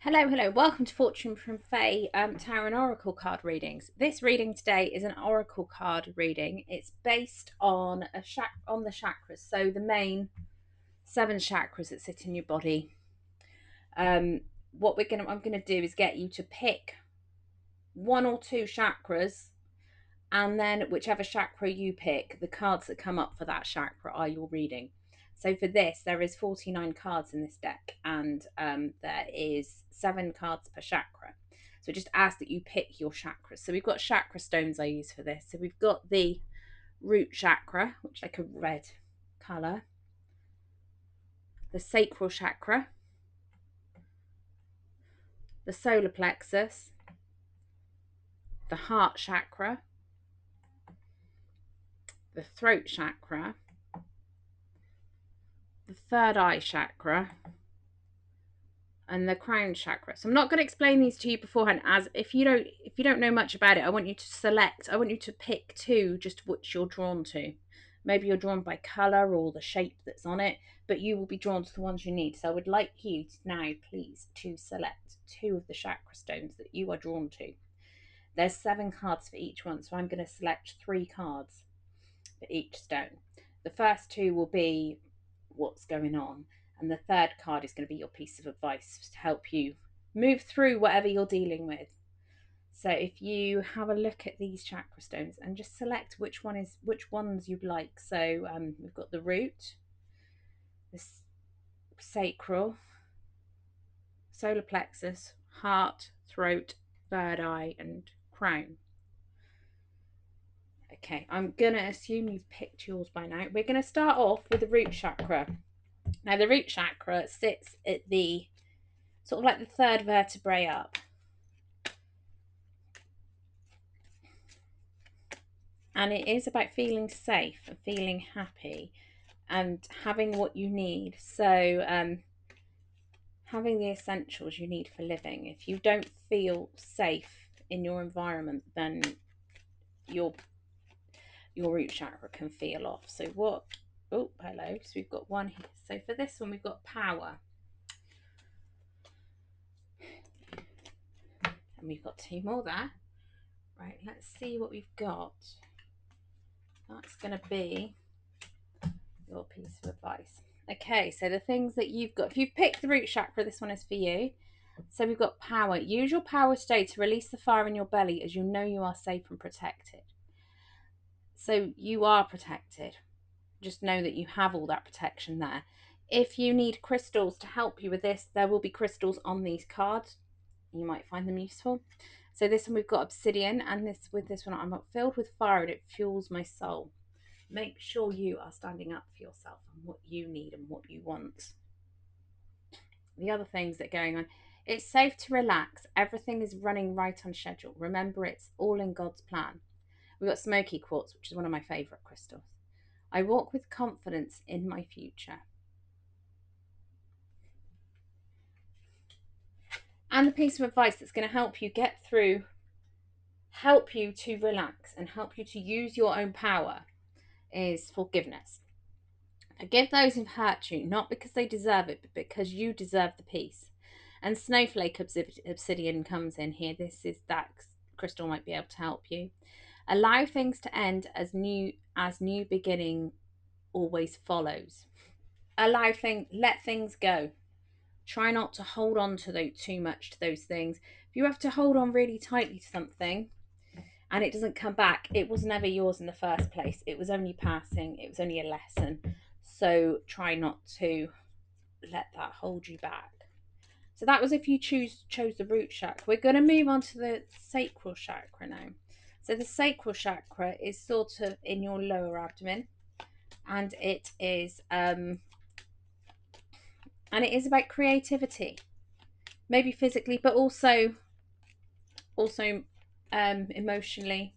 Hello, hello. Welcome to Fortune from Faye Tarot and Oracle card readings. This reading today is an Oracle card reading. It's based on the chakras, so the main 7 chakras that sit in your body. What I'm gonna do is get you to pick 1 or 2 chakras, and then whichever chakra you pick, the cards that come up for that chakra are your reading. So for this, there is 49 cards in this deck, and there is 7 cards per chakra. So just ask that you pick your chakras. So we've got chakra stones I use for this. So we've got the root chakra, which is like a red colour, the sacral chakra, the solar plexus, the heart chakra, the throat chakra, the third eye chakra, and the crown chakra. So I'm not going to explain these to you beforehand, as if you don't know much about it, I want you to pick 2 just which you're drawn to. Maybe you're drawn by colour or the shape that's on it, but you will be drawn to the ones you need. So I would like you to now, please, to select 2 of the chakra stones that you are drawn to. There's 7 cards for each one, so I'm going to select 3 cards for each stone. The first 2 will be what's going on, and the third card is going to be your piece of advice to help you move through whatever you're dealing with. So if you have a look at these chakra stones and just select which ones you'd like. So we've got the root, the sacral, solar plexus, heart, throat, third eye, and crown. Okay, I'm gonna assume you've picked yours by now. We're gonna start off with the root chakra. Now the root chakra sits at the sort of like the 3rd vertebrae up. And it is about feeling safe and feeling happy and having what you need. So having the essentials you need for living. If you don't feel safe in your environment, then your root chakra can feel off. So what? Oh, hello. So we've got one here. So for this one, we've got power. And we've got 2 more there. Right, let's see what we've got. That's going to be your piece of advice. Okay, so the things that you've got. If you've picked the root chakra, this one is for you. So we've got power. Use your power today to release the fire in your belly, as you know you are safe and protected. So you are protected. Just know that you have all that protection there. If you need crystals to help you with this, there will be crystals on these cards. You might find them useful. So this one we've got obsidian, and with this one I'm filled with fire and it fuels my soul. Make sure you are standing up for yourself and what you need and what you want. The other things that are going on, it's safe to relax. Everything is running right on schedule. Remember, it's all in God's plan. We've got smoky quartz, which is one of my favourite crystals. I walk with confidence in my future. And the piece of advice that's going to help you get through, help you to relax and help you to use your own power is forgiveness. Forgive those who've hurt you, not because they deserve it, but because you deserve the peace. And snowflake obsidian comes in here. This is that crystal might be able to help you. Allow things to end as new beginning always follows. Let things go. Try not to hold on to too much to those things. If you have to hold on really tightly to something and it doesn't come back, it was never yours in the first place. It was only passing. It was only a lesson. So try not to let that hold you back. So that was if you chose the root chakra. We're going to move on to the sacral chakra now. So the sacral chakra is sort of in your lower abdomen, and it is about creativity, maybe physically, but also emotionally,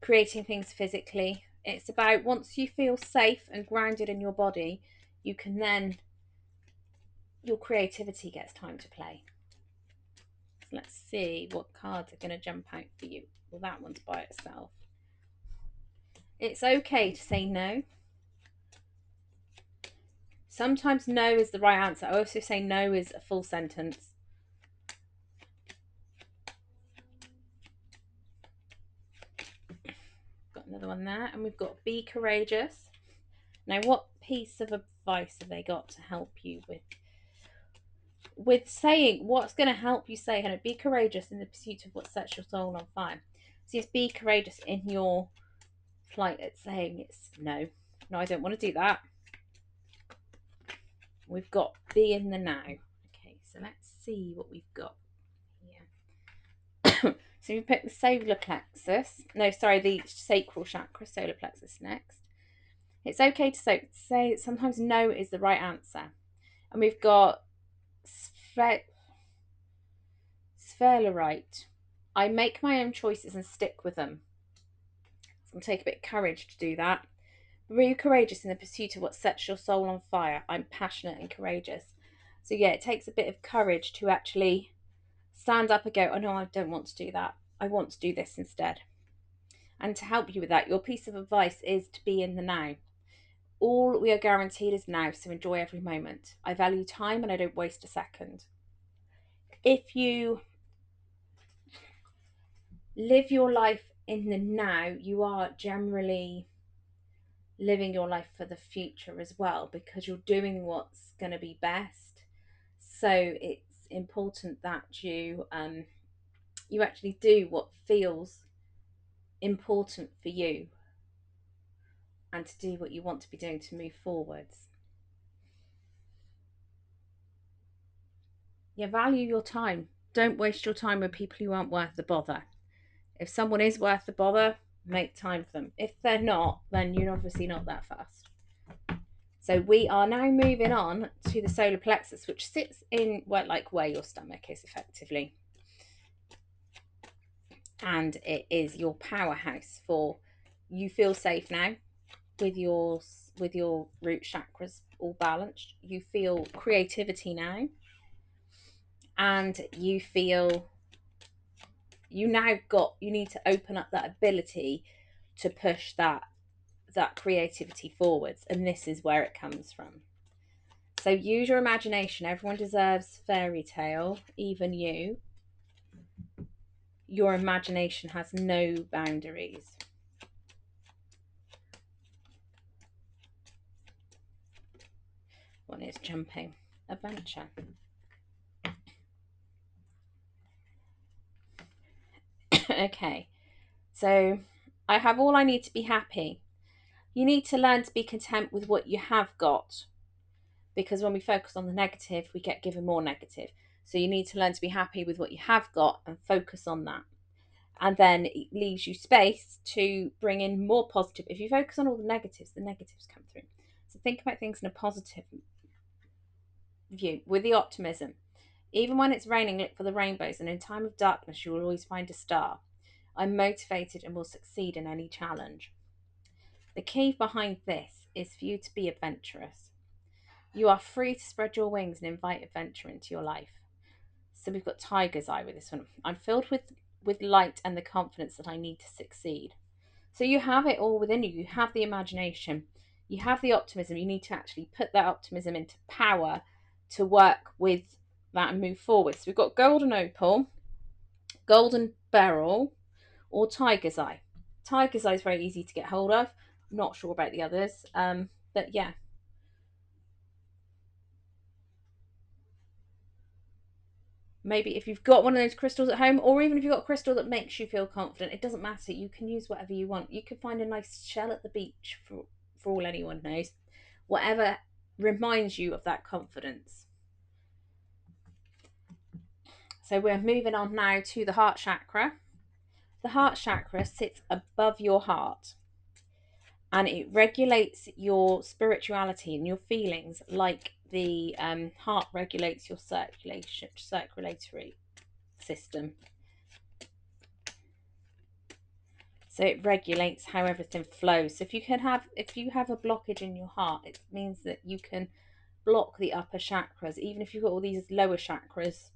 creating things physically. It's about once you feel safe and grounded in your body, you can then, your creativity gets time to play. So let's see what cards are going to jump out for you. Well, that one's by itself. It's okay to say no. Sometimes no is the right answer. I also say no is a full sentence. another one there. And we've got be courageous. Now, what piece of advice have they got to help you with saying what's going to help you say, be courageous in the pursuit of what sets your soul on fire? So yes, be courageous in your plight at saying it's no, I don't want to do that. We've got be in the now. Okay, so let's see what we've got here. So we picked the solar plexus. No, sorry, the sacral chakra, solar plexus next. It's okay to say sometimes no is the right answer. And we've got sphelerite. I make my own choices and stick with them. It's going to take a bit of courage to do that. Be courageous in the pursuit of what sets your soul on fire. I'm passionate and courageous. So yeah, it takes a bit of courage to actually stand up and go, oh no, I don't want to do that. I want to do this instead. And to help you with that, your piece of advice is to be in the now. All we are guaranteed is now, so enjoy every moment. I value time and I don't waste a second. If you live your life in the now, you are generally living your life for the future as well, because you're doing what's going to be best. So it's important that you actually do what feels important for you, and to do what you want to be doing to move forwards. Yeah, value your time. Don't waste your time with people who aren't worth the bother. If someone is worth the bother, make time for them. If they're not, then you're obviously not that fast. So we are now moving on to the solar plexus, which sits in where your stomach is effectively. And it is your powerhouse for you feel safe now with your root chakras all balanced. You feel creativity now, and you feel you need to open up that ability to push that creativity forwards, and this is where it comes from. So use your imagination. Everyone deserves fairy tale, even you. Your imagination has no boundaries. One is jumping. Adventure. Okay, so I have all I need to be happy. You need to learn to be content with what you have got, because when we focus on the negative, we get given more negative. So you need to learn to be happy with what you have got and focus on that. And then it leaves you space to bring in more positive. If you focus on all the negatives come through. So think about things in a positive view with the optimism. Even when it's raining, look for the rainbows, and in time of darkness, you will always find a star. I'm motivated and will succeed in any challenge. The key behind this is for you to be adventurous. You are free to spread your wings and invite adventure into your life. So we've got tiger's eye with this one. I'm filled with light and the confidence that I need to succeed. So you have it all within you. You have the imagination. You have the optimism. You need to actually put that optimism into power to work with that and move forward. So we've got golden opal, golden beryl, or tiger's eye. Tiger's eye is very easy to get hold of. I'm not sure about the others. But yeah. Maybe if you've got one of those crystals at home, or even if you've got a crystal that makes you feel confident, it doesn't matter. You can use whatever you want. You can find a nice shell at the beach for all anyone knows. Whatever reminds you of that confidence. So we're moving on now to the heart chakra. The heart chakra sits above your heart, and it regulates your spirituality and your feelings, like the heart regulates your circulatory system. So it regulates how everything flows. So if you have a blockage in your heart, it means that you can block the upper chakras. Even if you've got all these lower chakras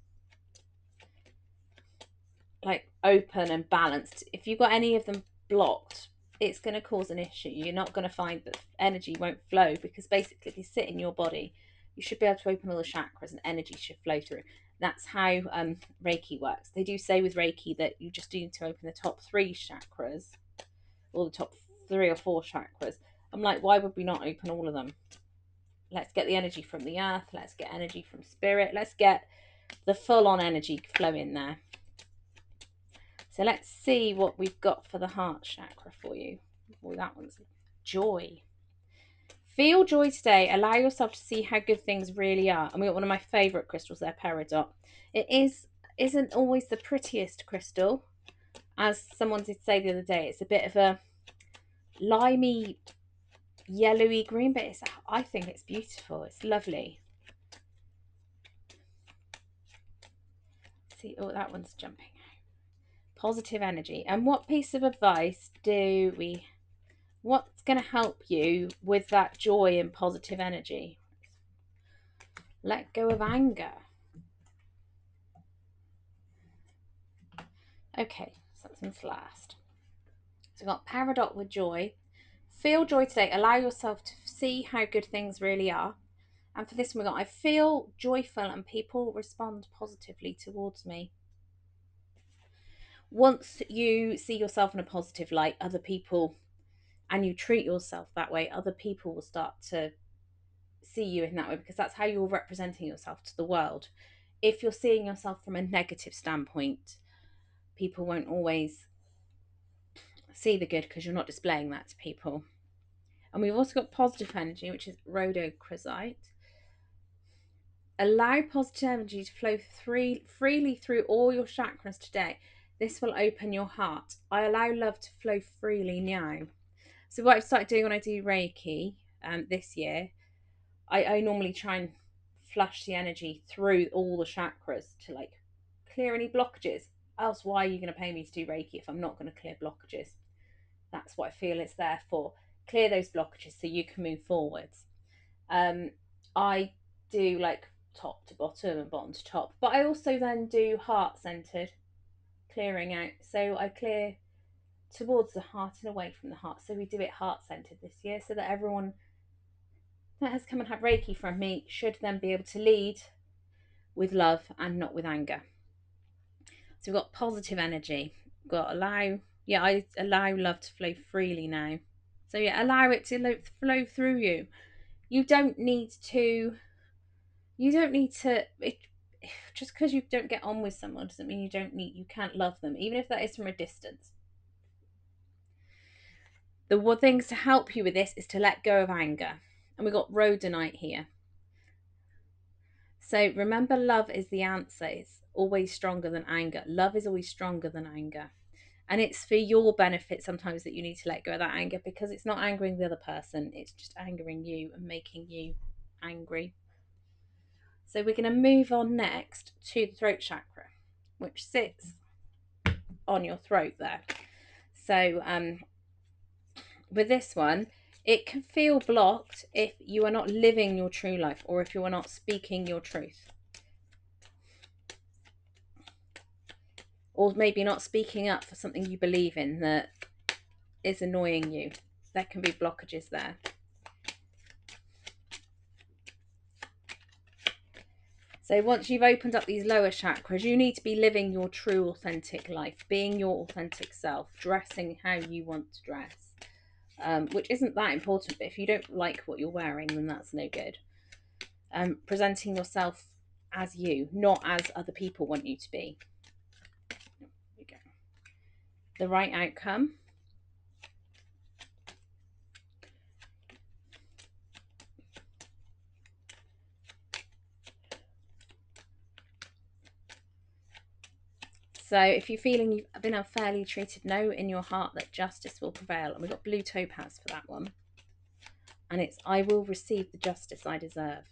like open and balanced, if you've got any of them blocked, it's going to cause an issue. You're not going to find that energy won't flow, because basically if you sit in your body, you should be able to open all the chakras and energy should flow through. That's how Reiki works. They do say with Reiki that you just need to open the top 3 chakras, or the top 3 or 4 chakras. I'm like, why would we not open all of them? Let's get the energy from the earth. Let's get energy from spirit. Let's get the full-on energy flowing there. So let's see what we've got for the heart chakra for you. Oh, that one's joy. Feel joy today. Allow yourself to see how good things really are. And we got one of my favourite crystals there, peridot. It isn't always the prettiest crystal. As someone did say the other day, it's a bit of a limey, yellowy green, but I think it's beautiful. It's lovely. See, oh, that one's jumping. Positive energy. And what piece of advice what's going to help you with that joy and positive energy? Let go of anger. Okay, so that one's last. So we've got peridot with joy. Feel joy today. Allow yourself to see how good things really are. And for this one, we got, I feel joyful and people respond positively towards me. Once you see yourself in a positive light, other people, and you treat yourself that way, other people will start to see you in that way, because that's how you're representing yourself to the world. If you're seeing yourself from a negative standpoint, people won't always see the good because you're not displaying that to people. And we've also got positive energy, which is rhodochrosite. Allow positive energy to flow freely through all your chakras today. This will open your heart. I allow love to flow freely now. So what I've started doing when I do Reiki this year, I normally try and flush the energy through all the chakras to like clear any blockages. Else, why are you going to pay me to do Reiki if I'm not going to clear blockages? That's what I feel it's there for. Clear those blockages so you can move forwards. I do like top to bottom and bottom to top, but I also then do heart-centered clearing out. So I clear towards the heart and away from the heart. So we do it heart-centered this year so that everyone that has come and had Reiki from me should then be able to lead with love and not with anger. So we've got positive energy. We've got I allow love to flow freely now. So yeah, allow it to flow through you. You don't need to just because you don't get on with someone doesn't mean you can't love them, even if that is from a distance. The one things to help you with this is to let go of anger. And we've got rhodonite here. So remember, love is the answer. It's always stronger than anger. Love is always stronger than anger. And it's for your benefit sometimes that you need to let go of that anger, because it's not angering the other person. It's just angering you and making you angry. So we're going to move on next to the throat chakra, which sits on your throat there. So with this one, it can feel blocked if you are not living your true life or if you are not speaking your truth. Or maybe not speaking up for something you believe in that is annoying you. There can be blockages there. So once you've opened up these lower chakras, you need to be living your true authentic life, being your authentic self, dressing how you want to dress, which isn't that important, but if you don't like what you're wearing, then that's no good. Presenting yourself as you, not as other people want you to be. There we go. The right outcome. So if you're feeling you've been unfairly treated, know in your heart that justice will prevail. And we've got blue topaz for that one. And it's, I will receive the justice I deserve.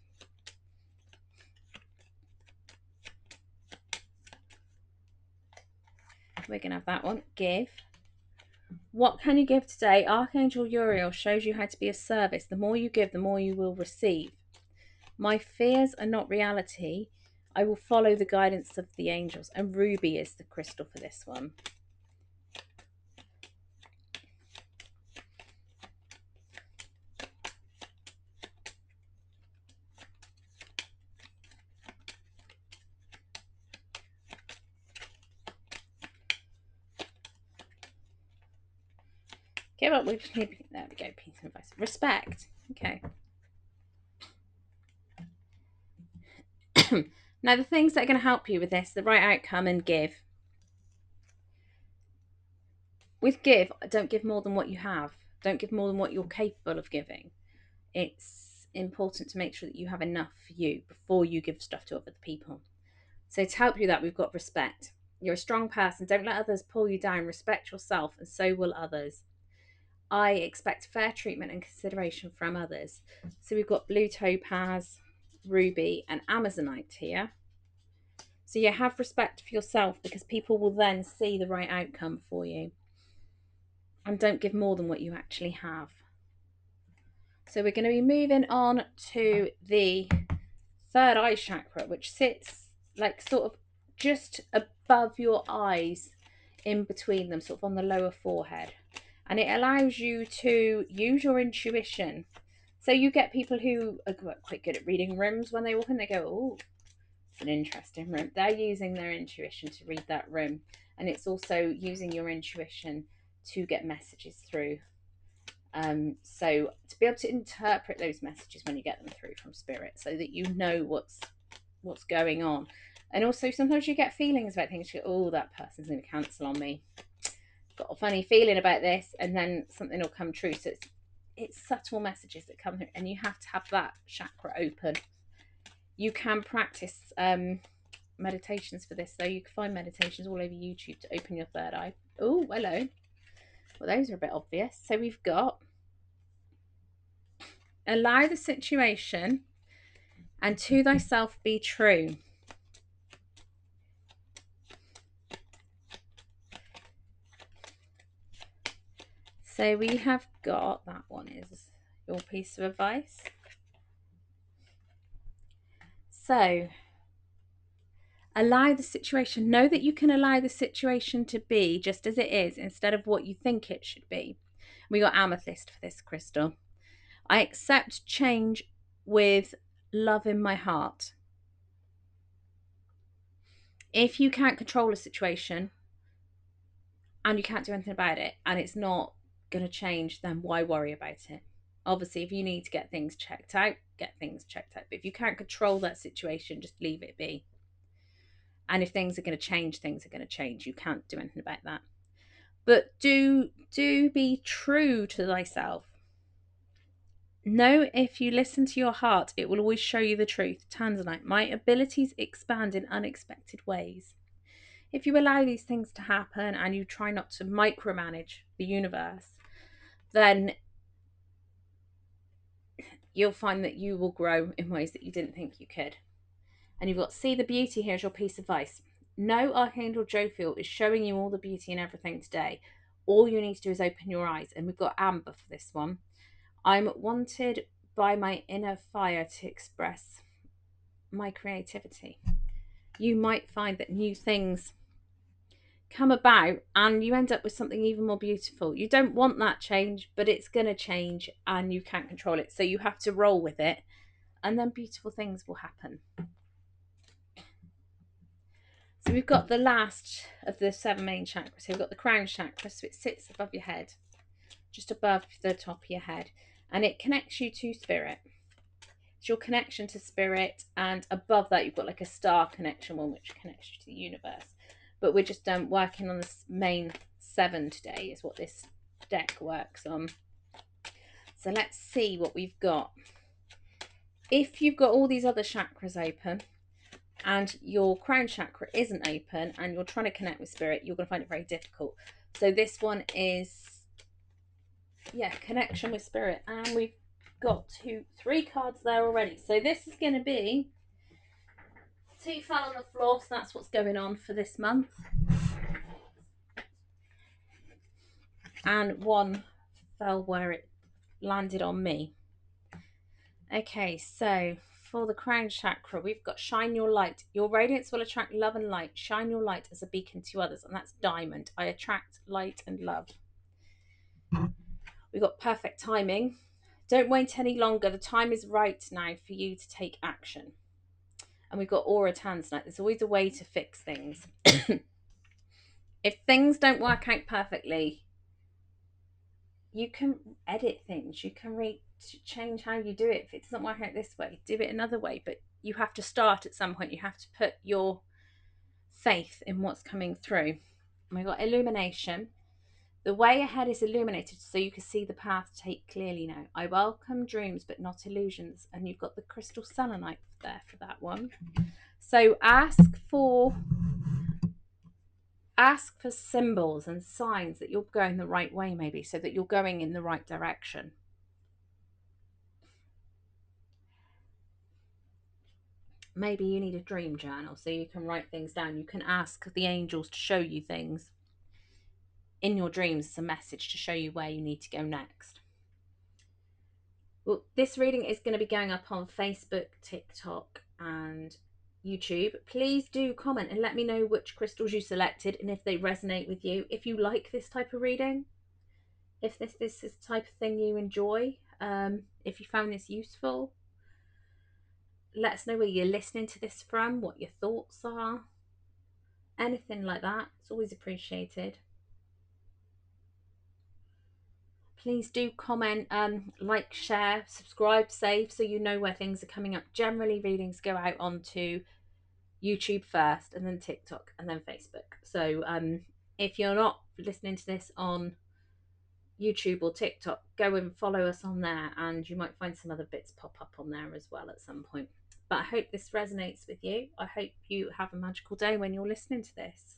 We're going to have that one. Give. What can you give today? Archangel Uriel shows you how to be of service. The more you give, the more you will receive. My fears are not reality. I will follow the guidance of the angels. And ruby is the crystal for this one. Give up. We just need. There we go. Piece of advice. Respect. Okay. Now, the things that are going to help you with this, the right outcome and give. With give, don't give more than what you have. Don't give more than what you're capable of giving. It's important to make sure that you have enough for you before you give stuff to other people. So to help you that, we've got respect. You're a strong person. Don't let others pull you down. Respect yourself, and so will others. I expect fair treatment and consideration from others. So we've got blue topaz, ruby, and amazonite here. So you have respect for yourself because people will then see the right outcome for you. And don't give more than what you actually have. So we're going to be moving on to the third eye chakra, which sits like sort of just above your eyes, in between them, sort of on the lower forehead. And it allows you to use your intuition. So you get people who are quite good at reading rooms. When they walk in, they go, oh, it's an interesting room. They're using their intuition to read that room. And it's also using your intuition to get messages through. So to be able to interpret those messages when you get them through from spirit, so that you know what's going on. And also sometimes you get feelings about things. You go, oh, that person's going to cancel on me. Got a funny feeling about this, and then something will come true. So it's subtle messages that come through, and you have to have that chakra open. You can practice meditations for this, though. You can find meditations all over YouTube to open your third eye. Oh, hello. Well, those are a bit obvious. So we've got allow the situation and to thyself be true. So we have got, that one is your piece of advice. So allow the situation. Know that you can allow the situation to be just as it is instead of what you think it should be. We got amethyst for this crystal. I accept change with love in my heart. If you can't control a situation and you can't do anything about it and it's not going to change, then why worry about it? Obviously, if you need to get things checked out, get things checked out. But if you can't control that situation, just leave it be. And if things are going to change, things are going to change. You can't do anything about that. But do be true to thyself. Know if you listen to your heart, it will always show you the truth. Tanzanite, my abilities expand in unexpected ways. If you allow these things to happen and you try not to micromanage the universe, then you'll find that you will grow in ways that you didn't think you could. And you've got see the beauty here as your piece of advice. No, Archangel Jophiel is showing you all the beauty in everything today. All you need to do is open your eyes. And we've got Amber for this one. I'm wanted by my inner fire to express my creativity. You might find that new things come about and you end up with something even more beautiful. You don't want that change, but it's going to change and you can't control it. So you have to roll with it, and then beautiful things will happen. So we've got the last of the 7 main chakras. So we've got the crown chakra, so it sits above your head, just above the top of your head, and it connects you to spirit. It's your connection to spirit, and above that you've got like a star connection one, which connects you to the universe. But we're just working on the main 7 today, is what this deck works on. So let's see what we've got. If you've got all these other chakras open and your crown chakra isn't open and you're trying to connect with spirit, you're going to find it very difficult. So this one is, connection with spirit. And we've got 3 cards there already. So this is going to be 2 fell on the floor, so that's what's going on for this month. And 1 fell where it landed on me. Okay, so for the crown chakra, we've got shine your light. Your radiance will attract love and light. Shine your light as a beacon to others. And that's diamond. I attract light and love. We've got perfect timing. Don't wait any longer. The time is right now for you to take action. And we've got aura tanzanite. There's always a way to fix things. If things don't work out perfectly, you can edit things, you can change how you do it. If it doesn't work out this way, do it another way. But you have to start at some point. You have to put your faith in what's coming through. And we got illumination. The way ahead is illuminated so you can see the path take clearly now. I welcome dreams but not illusions. And you've got the crystal selenite there for that one. So ask for symbols and signs that you're going the right way, maybe, so that you're going in the right direction. Maybe you need a dream journal so you can write things down. You can ask the angels to show you things in your dreams as a message to show you where you need to go next. Well, this reading is going to be going up on Facebook, TikTok, and YouTube. Please do comment and let me know which crystals you selected and if they resonate with you. If you like this type of reading, if this is the type of thing you enjoy, if you found this useful, let us know where you're listening to this from, what your thoughts are, anything like that. It's always appreciated. Please do comment, like, share, subscribe, save, so you know where things are coming up. Generally, readings go out onto YouTube first, and then TikTok, and then Facebook. So if you're not listening to this on YouTube or TikTok, go and follow us on there, and you might find some other bits pop up on there as well at some point. But I hope this resonates with you. I hope you have a magical day when you're listening to this.